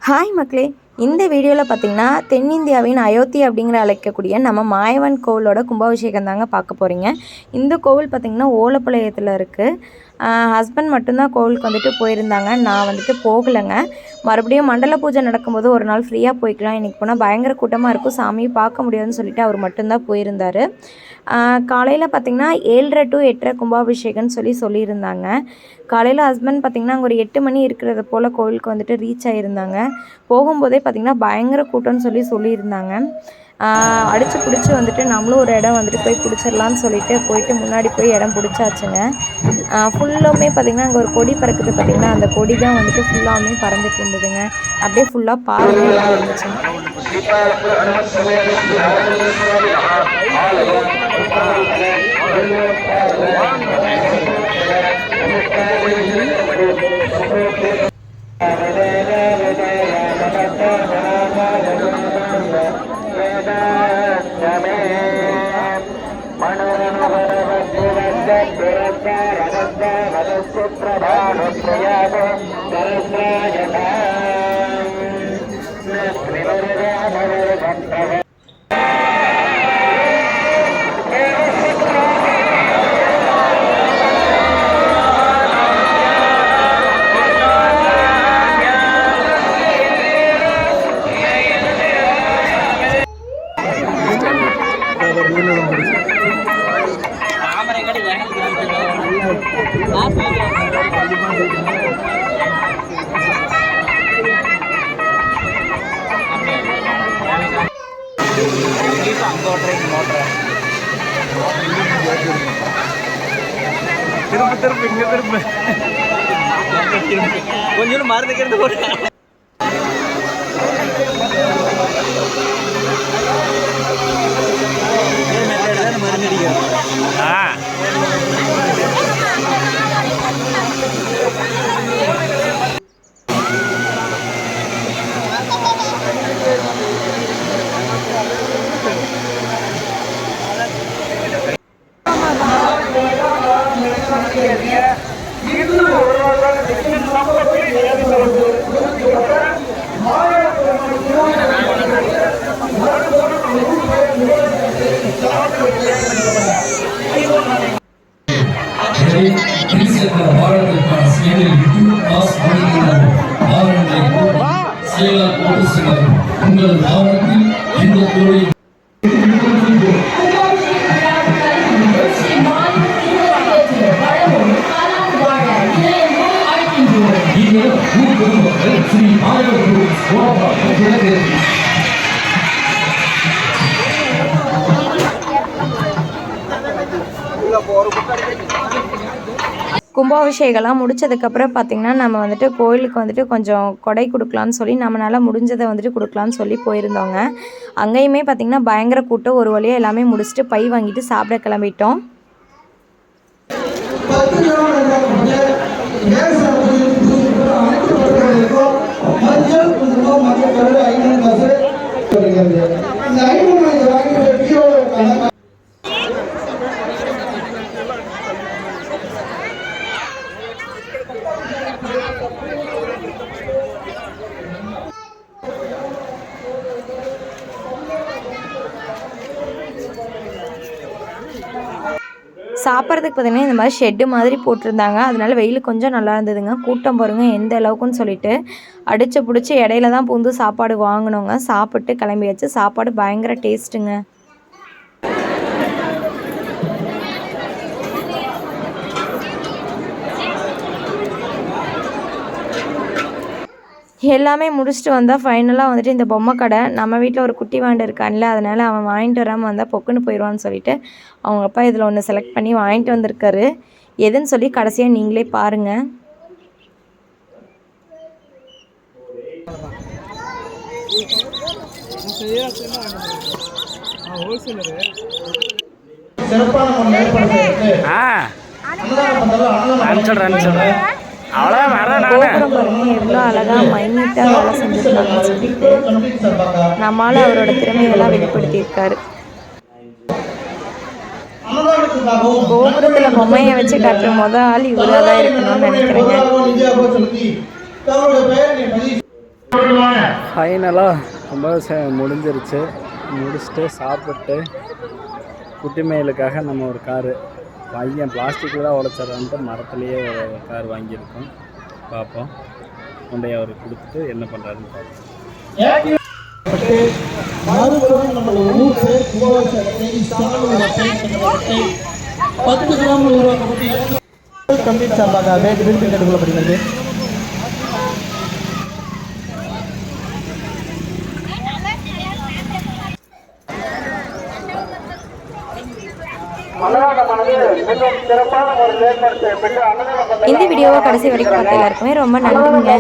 Hi மக்களே, இந்த வீடியோவில் பார்த்திங்கன்னா தென்னிந்தியாவின் அயோத்தி அப்படிங்கிற அழைக்கக்கூடிய நம்ம மாயவன் கோவிலோட கும்பாபிஷேகம் தாங்க பார்க்க போகிறீங்க. இந்த கோவில் பார்த்திங்கன்னா ஓலப்பாளையத்தில் இருக்குது. ஹஸ்பண்ட் மட்டும்தான் கோவிலுக்கு வந்துட்டு போயிருந்தாங்க. நான் வந்துட்டு போகலைங்க. மறுபடியும் மண்டல பூஜை நடக்கும்போது ஒரு நாள் ஃப்ரீயாக போய்க்கலாம், இன்றைக்கி போனால் பயங்கர கூட்டமாக இருக்கும், சாமியை பார்க்க முடியாதுன்னு சொல்லிட்டு அவர் மட்டும்தான் போயிருந்தார். காலையில் பார்த்திங்கன்னா 7:30 to 8:30 கும்பாபிஷேகம்னு சொல்லியிருந்தாங்க. காலையில் ஹஸ்பண்ட் பார்த்திங்கன்னா அங்கே ஒரு 8 மணி இருக்கிறத போல் கோவிலுக்கு வந்துட்டு ரீச் ஆகியிருந்தாங்க. போகும்போதே பார்த்திங்கன்னா பயங்கர கூட்டம்னு சொல்லியிருந்தாங்க. அடித்து பிடிச்சி வந்துட்டு நம்மளும் ஒரு இடம் வந்துட்டு போய் பிடிச்சிடலான்னு சொல்லிட்டு போயிட்டு முன்னாடி போய் இடம் பிடிச்சாச்சுங்க. ஃபுல்லுமே பார்த்திங்கன்னா அங்கே ஒரு கொடி பறக்குது, பார்த்திங்கன்னா அந்த கொடி தான் வந்துட்டு ஃபுல்லாமே பறந்துட்டு இருந்ததுங்க. அப்படியே ஃபுல்லாக பார்வையாக இருந்துச்சுங்க. திரும்ப இங்க திரும்ப கொஞ்சம் மறந்துக்கிறது போட்டு உங்கள் ஆவணத்தில் இந்த கோயில் ஸ்ரீ கும்பாபிஷேகம்லாம் முடிச்சதுக்கப்புறம் பார்த்திங்கன்னா நம்ம வந்துட்டு கோயிலுக்கு வந்துட்டு கொஞ்சம் கொடை கொடுக்கலான்னு சொல்லி நம்மளால் முடிஞ்சதை வந்துட்டு கொடுக்கலான்னு சொல்லி போயிருந்தோங்க. அங்கேயுமே பார்த்திங்கன்னா பயங்கர கூட்டம். ஒரு வழியாக எல்லாமே முடிச்சுட்டு பை வாங்கிட்டு சாப்பிட கிளம்பிட்டோம். சாப்பிட்றதுக்கு பார்த்திங்கன்னா இந்த மாதிரி ஷெட்டு மாதிரி போட்டிருந்தாங்க. அதனால வெயில் கொஞ்சம் நல்லா இருந்ததுங்க. கூட்டம் பாருங்கள் எந்த அளவுக்குன்னு சொல்லிட்டு அடித்து பிடிச்சி இடையில தான் பூந்து சாப்பாடு வாங்கினோங்க. சாப்பிட்டு கிளம்பியாச்சு. சாப்பாடு பயங்கர டேஸ்ட்டுங்க. எல்லாமே முடிச்சுட்டு வந்தால் ஃபைனலாக வந்துட்டு இந்த பொம்மை கடை, நம்ம வீட்டில் ஒரு குட்டி வாண்டு இருக்கான்ல, அதனால் அவன் வாங்கிட்டு வராமல் வந்தால் பொக்குன்னு போயிடுவான்னு சொல்லிட்டு அவங்க அப்பா இதில் ஒன்று செலக்ட் பண்ணி வாங்கிட்டு வந்திருக்காரு. எதுன்னு சொல்லி கடைசியாக நீங்களே பாருங்கள். கோபுரம் பாருங்க எவ்வளோ அழகாக மைன்யூட்டாக வேலை செஞ்சுருக்காங்கன்னு சொல்லிட்டு நம்மளால் அவரோட திறமையெல்லாம் வெளிப்படுத்தியிருக்காரு. கோபுரத்தில் பொம்மையை வச்சு காட்டுற முதல் ஆள் இவராக தான் இருக்கணும்னு நினைக்கிறேங்க. ஃபைனலாக கும்பாபிஷேகம் முடிஞ்சிருச்சு. முடிச்சுட்டு சாப்பிட்டு குட்டிமயிலுக்காக நம்ம ஒரு காரு பையன் பிளாஸ்டிக்கில் தான் உடைச்சிடறான்ட்டு மரத்துலேயே ஒரு கார் வாங்கியிருக்கோம். பார்ப்போம், கொண்டையை அவருக்கு கொடுத்துட்டு என்ன பண்ணுறாருன்னு பார்ப்போம். இந்த வீடியோவை கடைசி வரைக்கும் பார்த்த எல்லாருக்குமே ரொம்ப நன்றிங்க.